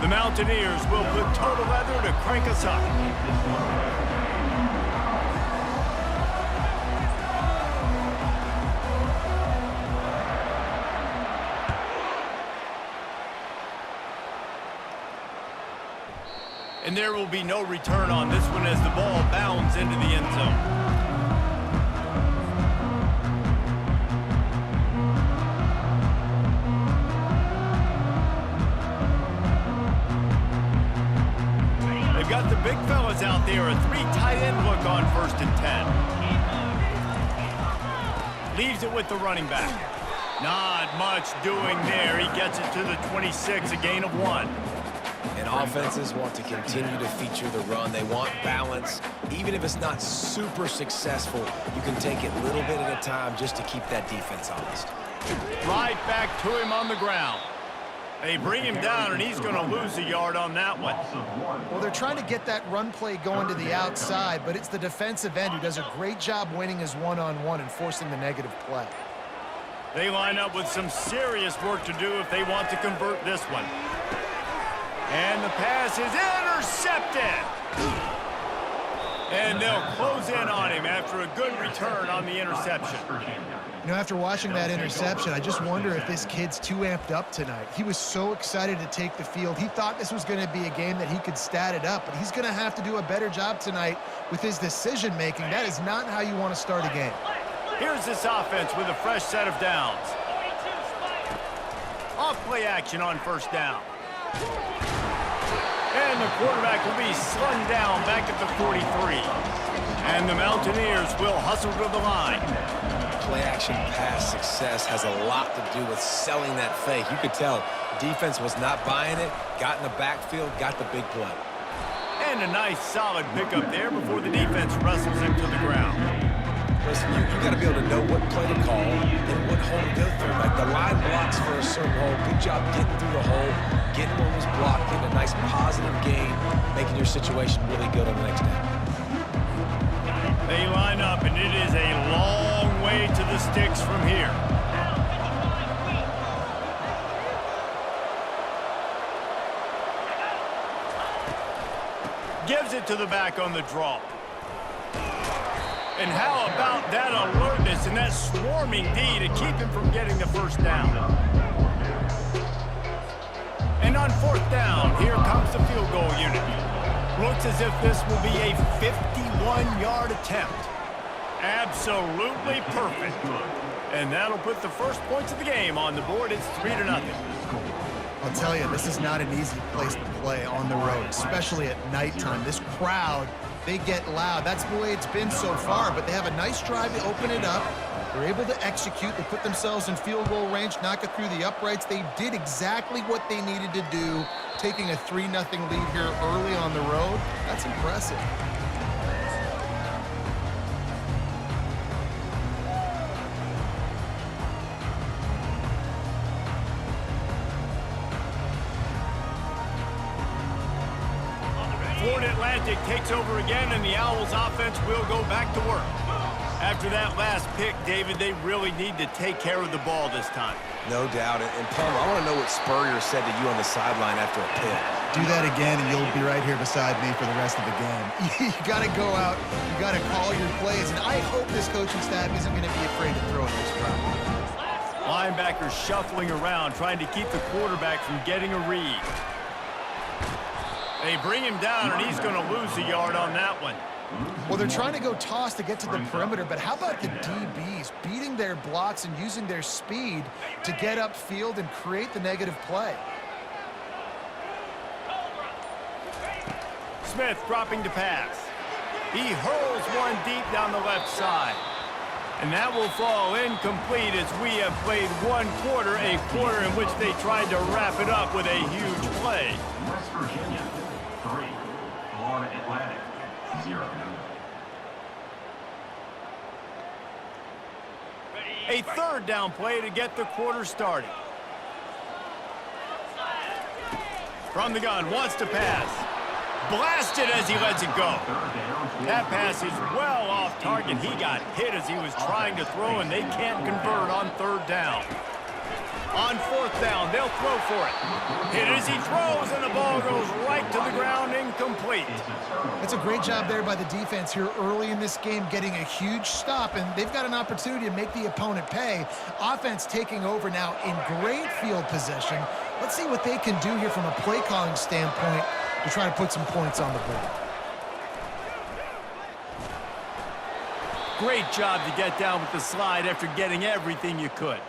The Mountaineers will put total leather to crank us up. And there will be no return on this one as the ball bounds into the end zone. They've got the big fellas out there, a 3 tight end look on 1st and 10. Leaves it with the running back. Not much doing there. He gets it to the 26, a gain of 1. And offenses want to continue to feature the run. They want balance. Even if it's not super successful, you can take it little bit at a time just to keep that defense honest. Right back to him on the ground. They bring him down, and he's going to lose a yard on that one. Well, they're trying to get that run play going to the outside, but it's the defensive end who does a great job winning his one-on-one and forcing the negative play. They line up with some serious work to do if they want to convert this one. And the pass is intercepted. And they'll close in on him after a good return on the interception. You know, after watching that interception, I just wonder if this kid's too amped up tonight. He was so excited to take the field. He thought this was going to be a game that he could stat it up, but he's going to have to do a better job tonight with his decision-making. That is not how you want to start a game. Here's this offense with a fresh set of downs. Off play action on 1st down. And the quarterback will be slung down back at the 43. And the Mountaineers will hustle to the line. Play-action pass success has a lot to do with selling that fake. You could tell defense was not buying it, got in the backfield, got the big play. And a nice solid pickup there before the defense wrestles him to the ground. Listen, you got to be able to know what play to call and what hole to go through. Like the line blocks for a certain hole. Good job getting through the hole, getting what was blocked, getting a nice positive gain, making your situation really good on the next down. They line up, and it is a long way to the sticks from here. Gives it to the back on the draw. And how about that alertness and that swarming D to keep him from getting the 1st down. And on 4th down, here comes the field goal unit. Looks as if this will be a 51-yard attempt. Absolutely perfect. And that'll put the first points of the game on the board. It's 3-0. I'll tell you, this is not an easy place to play on the road, especially at nighttime. This crowd, they get loud. That's the way it's been so far, but they have a nice drive to open it up. They're able to execute. They put themselves in field goal range, knock it through the uprights. They did exactly what they needed to do, taking a 3-0 lead here early on the road. That's impressive. Florida Atlantic takes over again, and the Owls offense will go back to work. After that last pick, David, they really need to take care of the ball this time. No doubt. And Palmer, I want to know what Spurrier said to you on the sideline after a pick. Do that again, and you'll be right here beside me for the rest of the game. You got to go out. You got to call your plays, and I hope this coaching staff isn't going to be afraid to throw it this route. Linebackers shuffling around, trying to keep the quarterback from getting a read. They bring him down, and he's going to lose a yard on that one. Well, they're trying to go toss to get to the perimeter, but how about the DBs beating their blocks and using their speed to get upfield and create the negative play? Smith dropping to pass. He hurls one deep down the left side. And that will fall incomplete as we have played one quarter, a quarter in which they tried to wrap it up with a huge play. West Virginia, 3. Florida Atlantic, 0. A 3rd down play to get the quarter started. From the gun, wants to pass. Blasted as he lets it go. That pass is well off target. He got hit as he was trying to throw, and they can't convert on 3rd down. On 4th down, they'll throw for it. Hit as he throws, and the ball goes right to the ground, incomplete. It's a great job there by the defense here early in this game, getting a huge stop, and they've got an opportunity to make the opponent pay. Offense taking over now in great field possession. Let's see what they can do here from a play calling standpoint to try to put some points on the board. Great job to get down with the slide after getting everything you could.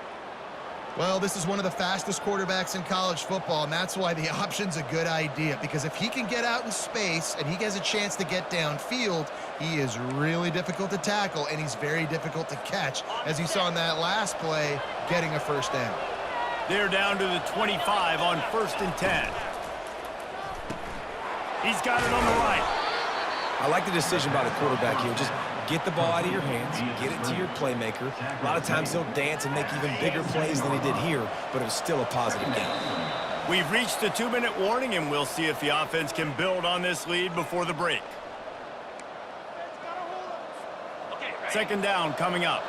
Well, this is one of the fastest quarterbacks in college football, and that's why the option's a good idea, because if he can get out in space and he has a chance to get downfield, he is really difficult to tackle, and he's very difficult to catch, as you saw in that last play, getting a first down. They're down to the 25 on 1st and 10. He's got it on the right. I like the decision by the quarterback here. Just get the ball out of your hands, get it to your playmaker. A lot of times he'll dance and make even bigger plays than he did here, but it was still a positive game. We've reached the 2-minute warning, and we'll see if the offense can build on this lead before the break. 2nd down coming up.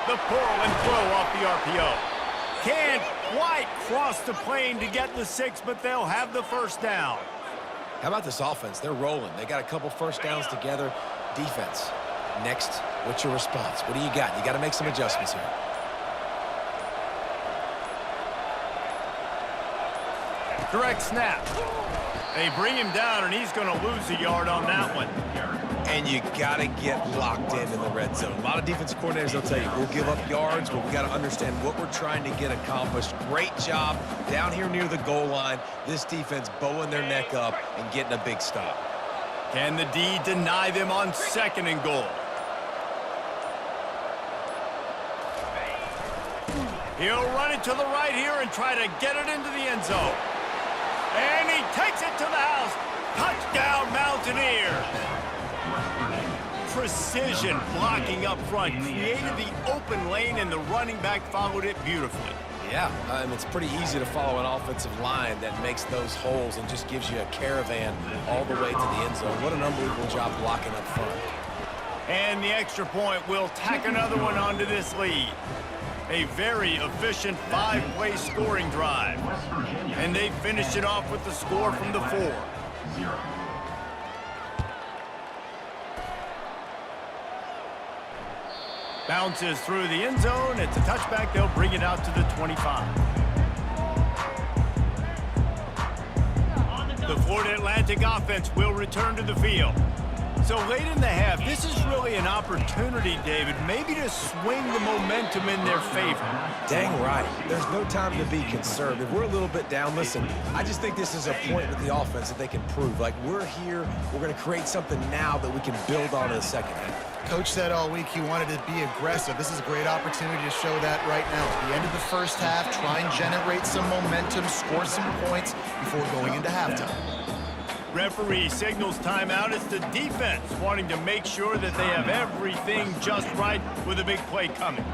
The pull and throw off the RPO. Can't quite cross the plane to get the 6, but they'll have the first down. How about this offense? They're rolling. They got a couple first downs together. Defense. Next, what's your response? What do you got? You got to make some adjustments here. Direct snap. They bring him down, and he's going to lose a yard on that one. And you got to get locked in the red zone. A lot of defensive coordinators, they'll tell you, we'll give up yards, but we got to understand what we're trying to get accomplished. Great job down here near the goal line. This defense bowing their neck up and getting a big stop. Can the D deny them on 2nd and goal? He'll run it to the right here and try to get it into the end zone. And he takes it to the house. Touchdown, Mountaineers. Precision blocking up front created the open lane, and the running back followed it beautifully. Yeah, it's pretty easy to follow an offensive line that makes those holes and just gives you a caravan all the way to the end zone. What an unbelievable job blocking up front. And the extra point will tack another one onto this lead. A very efficient 5-play scoring drive. And they finish it off with the score from the 4. 0. Bounces through the end zone. It's a touchback. They'll bring it out to the 25. The Florida Atlantic offense will return to the field. So late in the half, this is really an opportunity, David, maybe to swing the momentum in their favor. Dang right. There's no time to be conservative. We're a little bit down. Listen, I just think this is a point with the offense that they can prove. Like, we're here, we're going to create something now that we can build on in the second half. Coach said all week he wanted to be aggressive. This is a great opportunity to show that right now. At the end of the first half, try and generate some momentum, score some points before going into halftime. Referee signals timeout. It's the defense wanting to make sure that they have everything just right with a big play coming.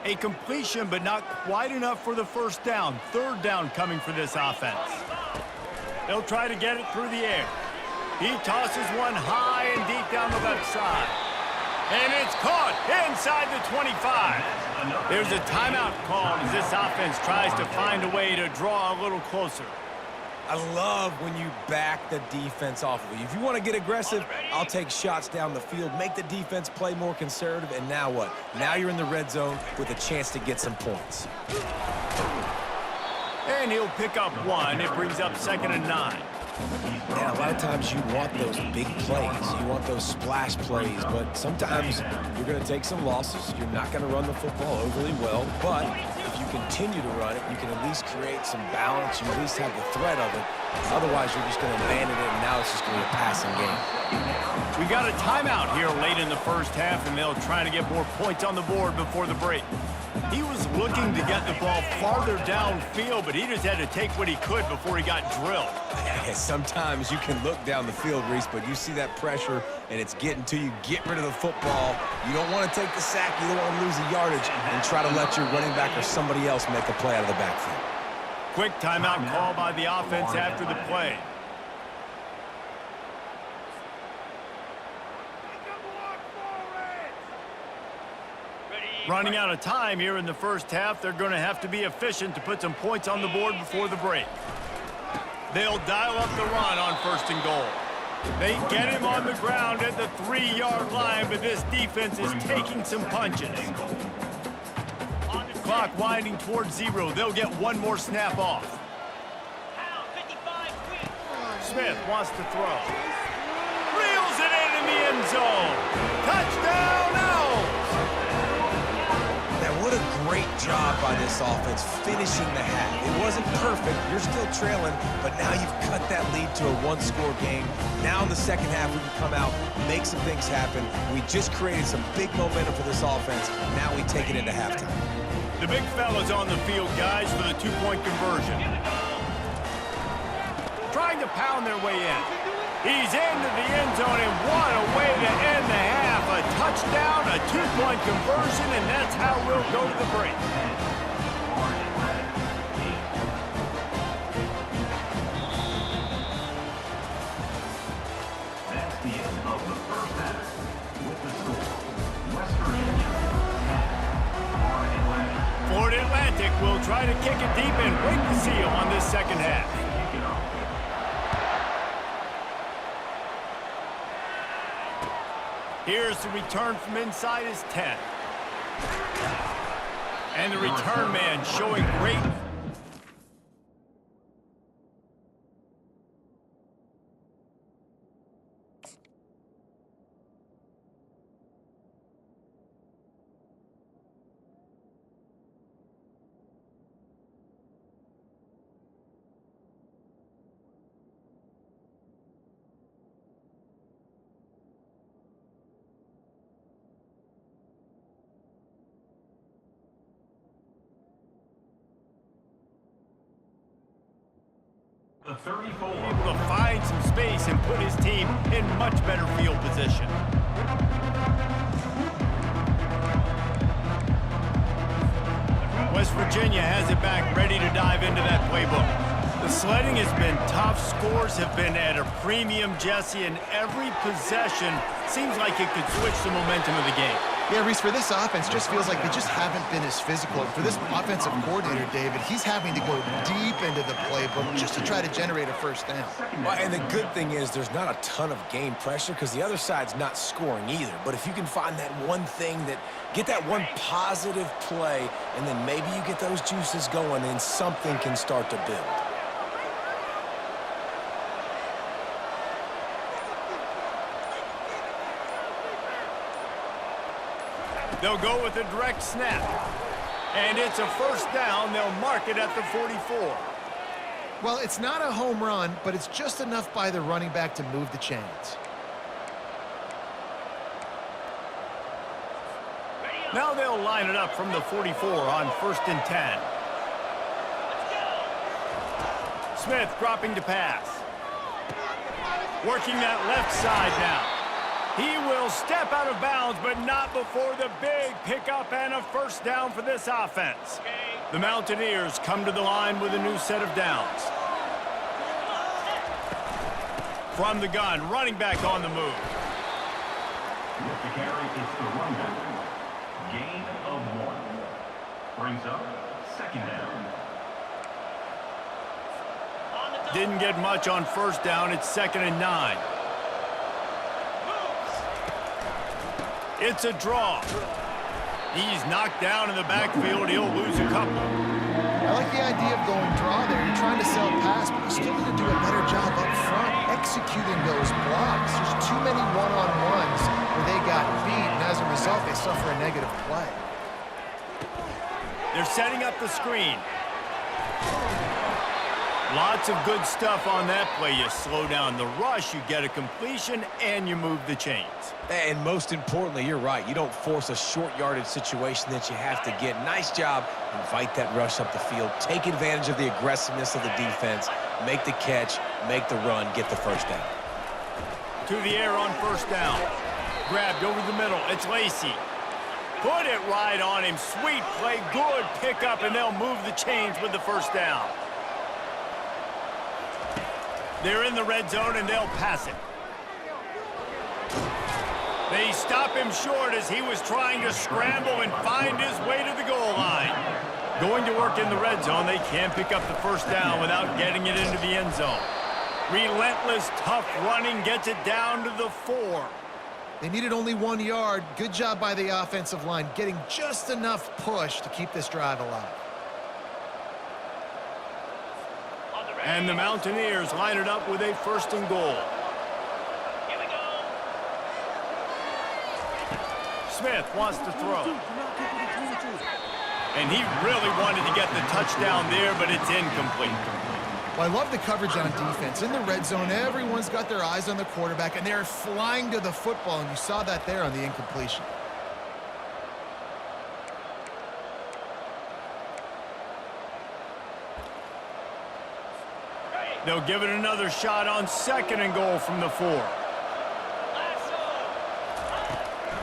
A completion, but not quite enough for the first down. 3rd down coming for this offense. They'll try to get it through the air. He tosses one high and deep down the left side. And it's caught inside the 25. There's a timeout called as this offense tries to find a way to draw a little closer. I love when you back the defense off of you. If you want to get aggressive, I'll take shots down the field, make the defense play more conservative, and now what? Now you're in the red zone with a chance to get some points. And he'll pick up 1. It brings up 2nd and 9. Yeah, a lot of times you want those big plays. You want those splash plays, but sometimes you're going to take some losses. You're not going to run the football overly well, but if you continue to run it, you can at least create some balance. You at least have the threat of it. Otherwise, you're just going to abandon it, and now it's just going to be a passing game. We got a timeout here late in the first half, and they'll try to get more points on the board before the break. He was looking to get the ball farther downfield, but he just had to take what he could before he got drilled. Yeah, sometimes you can look down the field, Reese, but you see that pressure, and it's getting to you. Get rid of the football. You don't want to take the sack. You don't want to lose the yardage, and try to let your running back or somebody else make a play out of the backfield. Quick timeout call by the offense after the play. Running out of time here in the first half, they're going to have to be efficient to put some points on the board before the break. They'll dial up the run on 1st and goal. They get him on the ground at the 3-yard line, but this defense is taking some punches. Clock winding towards 0. They'll get one more snap off. Smith wants to throw. Reels it in the end zone. Touchdown, Owls! Now, what a great job by this offense finishing the half. It wasn't perfect. You're still trailing, but now you've cut that lead to a one-score game. Now in the second half, we can come out, make some things happen. We just created some big momentum for this offense. Now we take it into halftime. The big fella's on the field, guys, for the 2-point conversion. Trying to pound their way in. He's into the end zone, and what a way to end the half. A touchdown, a 2-point conversion, and that's how we'll go to the break. That's the end of the first half. With the score, West Virginia 10, Florida Atlantic. Florida Atlantic will try to kick it deep and break the seal on this second half. Kick it off. Here's the return from inside his 10. And the return man showing great... The 34. able to find some space and put his team in much better field position. West Virginia has it back, ready to dive into that playbook. The sledding has been tough. Scores have been at a premium, Jesse, and every possession seems like it could switch the momentum of the game. Yeah, Reese, for this offense, just feels like they just haven't been as physical. For this offensive coordinator, David, he's having to go deep into the playbook just to try to generate a first down. Well, and the good thing is there's not a ton of game pressure because the other side's not scoring either. But if you can find that one thing get that one positive play, and then maybe you get those juices going, and something can start to build. They'll go with a direct snap. And it's a first down. They'll mark it at the 44. Well, it's not a home run, but it's just enough by the running back to move the chains. Now they'll line it up from the 44 on 1st and 10. Smith dropping to pass. Working that left side now. He will step out of bounds, but not before the big pickup and a first down for this offense. The Mountaineers come to the line with a new set of downs. From the gun, running back on the move. With the carry, it's the running back. Gain of 1. Brings up 2nd down. Didn't get much on first down. It's 2nd and 9. It's a draw. He's knocked down in the backfield. He'll lose a couple. I like the idea of going draw there. You're trying to sell pass, but you still need to do a better job up front executing those blocks. There's too many one-on-ones where they got beat, and as a result, they suffer a negative play. They're setting up the screen. Lots of good stuff on that play. You slow down the rush, you get a completion, and you move the chains. And most importantly, you're right. You don't force a short yardage situation that you have to get. Nice job. Invite that rush up the field. Take advantage of the aggressiveness of the defense. Make the catch, make the run, get the first down. To the air on first down. Grabbed over the middle. It's Lacey. Put it right on him. Sweet play. Good pickup, and they'll move the chains with the first down. They're in the red zone, and they'll pass it. They stop him short as he was trying to scramble and find his way to the goal line. Going to work in the red zone, they can't pick up the first down without getting it into the end zone. Relentless, tough running gets it down to the 4. They needed only 1 yard. Good job by the offensive line, getting just enough push to keep this drive alive. And the Mountaineers line it up with a 1st and goal. Here we go. Smith wants to throw. And he really wanted to get the touchdown there, but it's incomplete. Well, I love the coverage on defense. In the red zone, everyone's got their eyes on the quarterback, and they're flying to the football, and you saw that there on the incompletion. They'll give it another shot on 2nd and goal from the 4.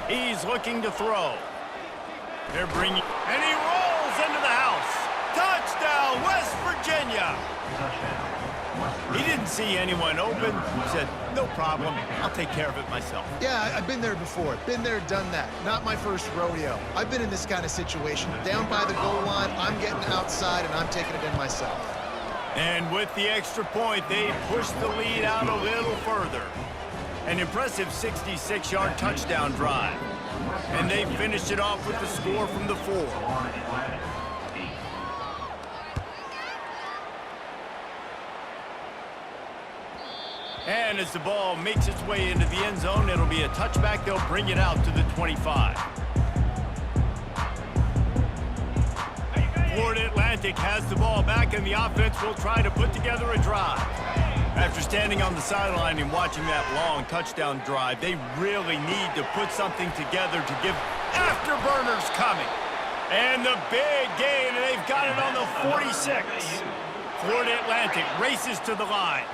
He's looking to throw. They're bringing, and he rolls into the house. Touchdown, West Virginia. He didn't see anyone open. Said, no problem. I'll take care of it myself. Yeah, I've been there before. Been there, done that. Not my first rodeo. I've been in this kind of situation. Down by the goal line, I'm getting outside, and I'm taking it in myself. And with the extra point, they push the lead out a little further. An impressive 66-yard touchdown drive. And they finished it off with the score from the 4. And as the ball makes its way into the end zone, it'll be a touchback. They'll bring it out to the 25. Florida Atlantic has the ball back, and the offense will try to put together a drive. After standing on the sideline and watching that long touchdown drive, they really need to put something together to give afterburners coming. And the big gain, and they've got it on the 46. Florida Atlantic races to the line.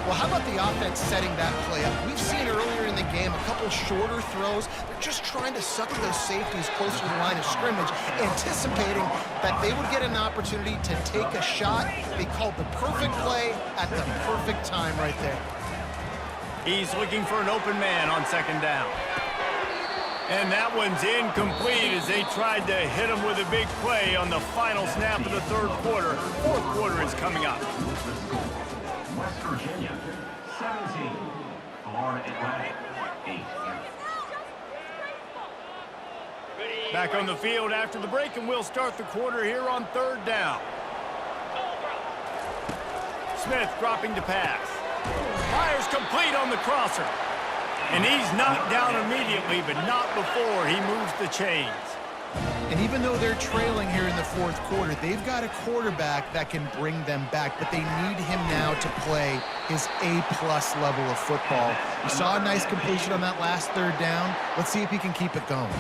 Well, how about the offense setting that play up? We've seen earlier in the game a couple shorter throws. They're just trying to suck those safeties closer to the line of scrimmage, anticipating that they would get an opportunity to take a shot. They called the perfect play at the perfect time right there. He's looking for an open man on 2nd down. And that one's incomplete as they tried to hit him with a big play on the final snap of the 3rd quarter. 4th quarter is coming up. West Virginia, 17. Florida Atlantic, 8. Back on the field after the break, and we'll start the quarter here on 3rd down. Smith dropping to pass. Fires complete on the crosser. And he's knocked down immediately, but not before he moves the chains. And even though they're trailing here in the 4th quarter, they've got a quarterback that can bring them back, but they need him now to play his A-plus level of football. We saw a nice completion on that last 3rd down. Let's see if he can keep it going.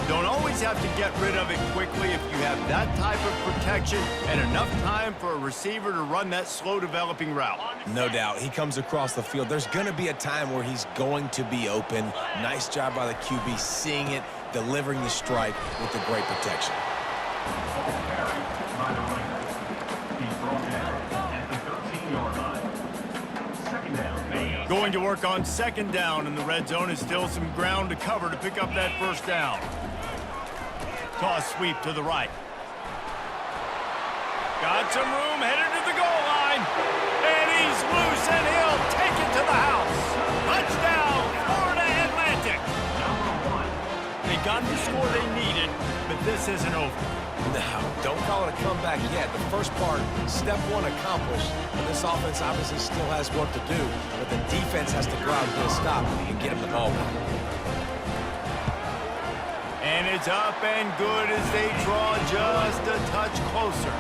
Don't always have to get rid of it quickly if you have that type of protection and enough time for a receiver to run that slow-developing route. No doubt. He comes across the field. There's going to be a time where he's going to be open. Nice job by the QB seeing it, delivering the strike with the great protection. Going to work on 2nd down in the red zone is still some ground to cover to pick up that 1st down. Toss sweep to the right. Got some room, headed to the goal line. And he's loose, and he'll take it to the house. Touchdown, Florida Atlantic. They got the score they needed, but this isn't over. No, don't call it a comeback yet. The first part, step 1 accomplished. And this offense obviously still has work to do, but the defense has to go out and get a stop and get him the ball back. And it's up and good as they draw just a touch closer.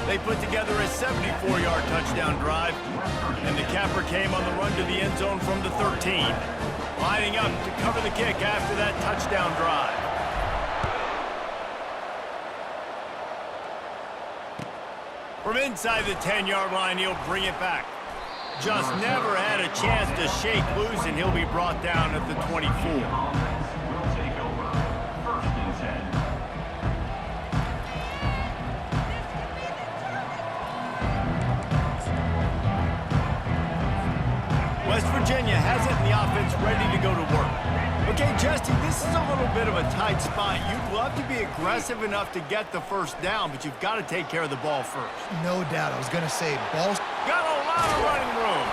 They put together a 74-yard touchdown drive, and the capper came on the run to the end zone from the 13, lining up to cover the kick after that touchdown drive. From inside the 10-yard line, he'll bring it back. Just never had a chance to shake loose, and he'll be brought down at the 24. West Virginia has it in the offense ready to go to work. Okay, Jesse, this is a little bit of a tight spot. You'd love to be aggressive enough to get the first down, but you've got to take care of the ball first. No doubt. I was going to say, ball. Got a lot of running room.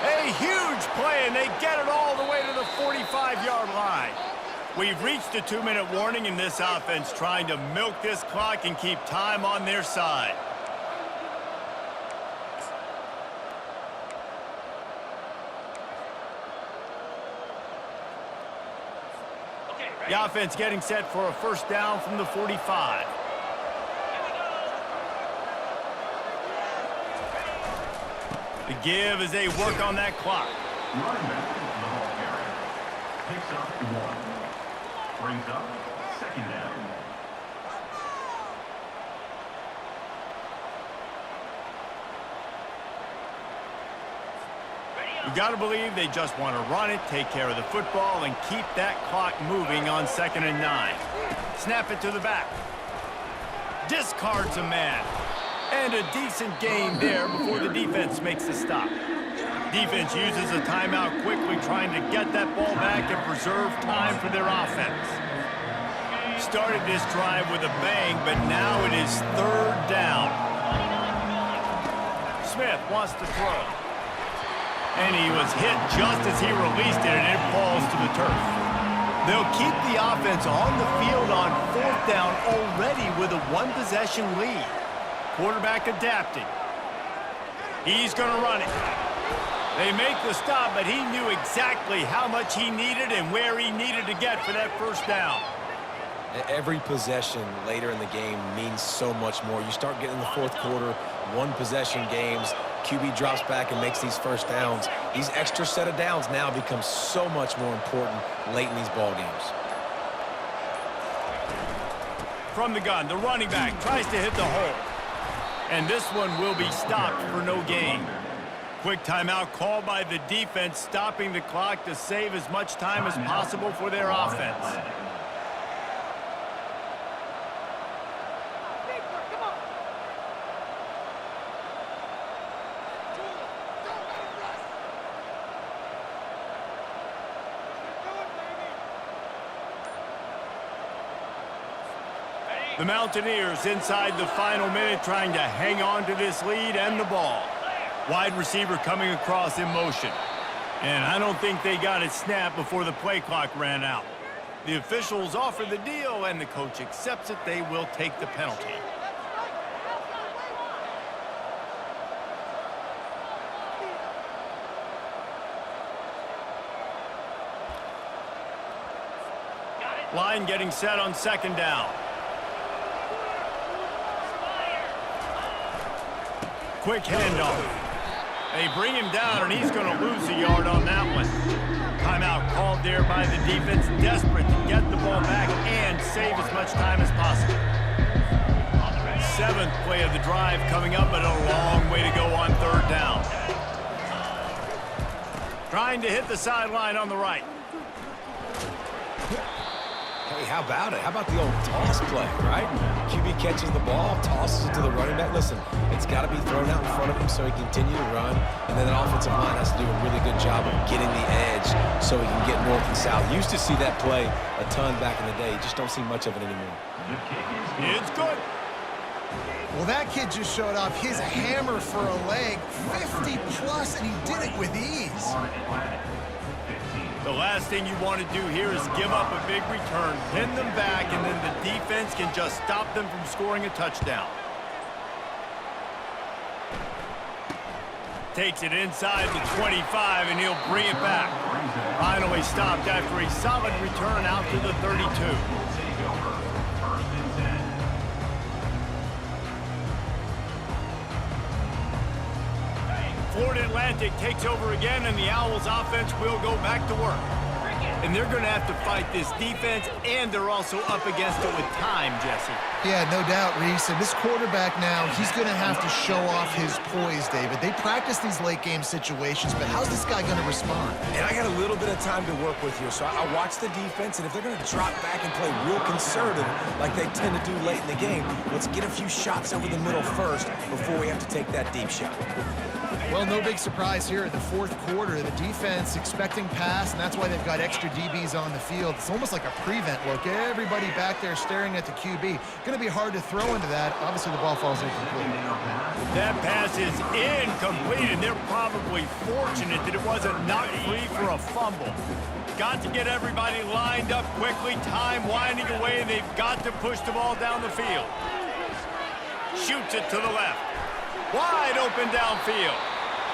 A huge play, and they get it all the way to the 45-yard line. We've reached a 2-minute warning in this offense, trying to milk this clock and keep time on their side. The offense getting set for a first down from the 45. The give as they work on that clock. Running back, the ball carrier. Picks up 1. Brings up 2nd down. You got to believe they just want to run it, take care of the football, and keep that clock moving on 2nd and 9. Snap it to the back. Discards a man. And a decent gain there before the defense makes the stop. Defense uses a timeout quickly, trying to get that ball back and preserve time for their offense. Started this drive with a bang, but now it is 3rd down. Smith wants to throw. And he was hit just as he released it, and it falls to the turf. They'll keep the offense on the field on 4th down already with a 1-possession lead. Quarterback adapting. He's going to run it. They make the stop, but he knew exactly how much he needed and where he needed to get for that first down. Every possession later in the game means so much more. You start getting in the 4th quarter, 1-possession games, QB drops back and makes these first downs. These extra set of downs now become so much more important late in these ball games. From the gun, the running back tries to hit the hole. And this one will be stopped for no gain. Quick timeout called by the defense, stopping the clock to save as much time as possible for their offense. The Mountaineers inside the final minute trying to hang on to this lead and the ball. Wide receiver coming across in motion. And I don't think they got it snapped before the play clock ran out. The officials offer the deal and the coach accepts it. They will take the penalty. Line getting set on 2nd down. Quick handoff. They bring him down, and he's going to lose a yard on that one. Timeout called there by the defense, desperate to get the ball back and save as much time as possible. 7th play of the drive coming up, but a long way to go on 3rd down. Trying to hit the sideline on the right. Hey, how about it? How about the old toss play, right? QB catches the ball, tosses it to the running back. Listen, it's got to be thrown out in front of him so he can continue to run. And then the offensive line has to do a really good job of getting the edge so he can get north and south. Used to see that play a ton back in the day. You just don't see much of it anymore. It's good. Well, that kid just showed off his hammer for a leg, 50+, and he did it with ease. The last thing you want to do here is give up a big return, pin them back, and then the defense can just stop them from scoring a touchdown. Takes it inside the 25, and he'll bring it back. Finally stopped after a solid return out to the 32. Florida Atlantic takes over again, and the Owls offense will go back to work. And they're going to have to fight this defense, and they're also up against it with time, Jesse. Yeah, no doubt, Reese. And this quarterback now, he's going to have to show off his poise, David. They practice these late-game situations, but how's this guy going to respond? And I got a little bit of time to work with here, so I watch the defense, and if they're going to drop back and play real conservative like they tend to do late in the game, let's get a few shots over the middle first before we have to take that deep shot. Well, no big surprise here in the fourth quarter. The defense expecting pass, and that's why they've got extra DBs on the field. It's almost like a prevent look. Everybody back there staring at the QB. Going to be hard to throw into that. Obviously, the ball falls incomplete. That pass is incomplete, and they're probably fortunate that it wasn't knocked free for a fumble. Got to get everybody lined up quickly. Time winding away, and they've got to push the ball down the field. Shoots it to the left. Wide open downfield.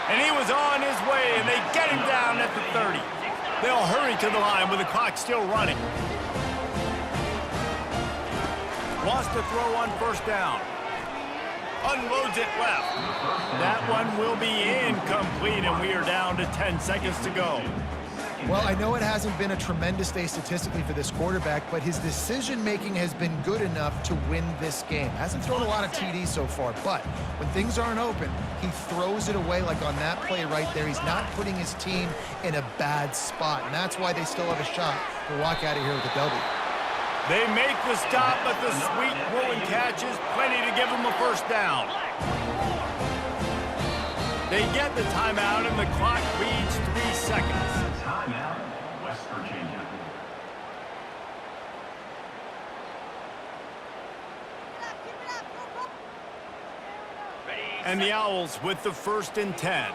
And he was on his way, and they get him down at the 30. They'll hurry to the line with the clock still running. Wants to throw on first down. Unloads it left. That one will be incomplete, and we are down to 10 seconds to go. Well, I know it hasn't been a tremendous day statistically for this quarterback, but his decision-making has been good enough to win this game. Hasn't thrown a lot of TDs so far, but when things aren't open, he throws it away like on that play right there. He's not putting his team in a bad spot, and that's why they still have a shot to walk out of here with a W. They make the stop, but the sweet Woolen catch is plenty to give them a first down. They get the timeout, and the clock reads 3 seconds. Timeout, West Virginia. And the Owls with the 1st and 10.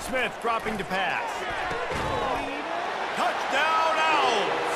Smith dropping to pass. Touchdown, Owls!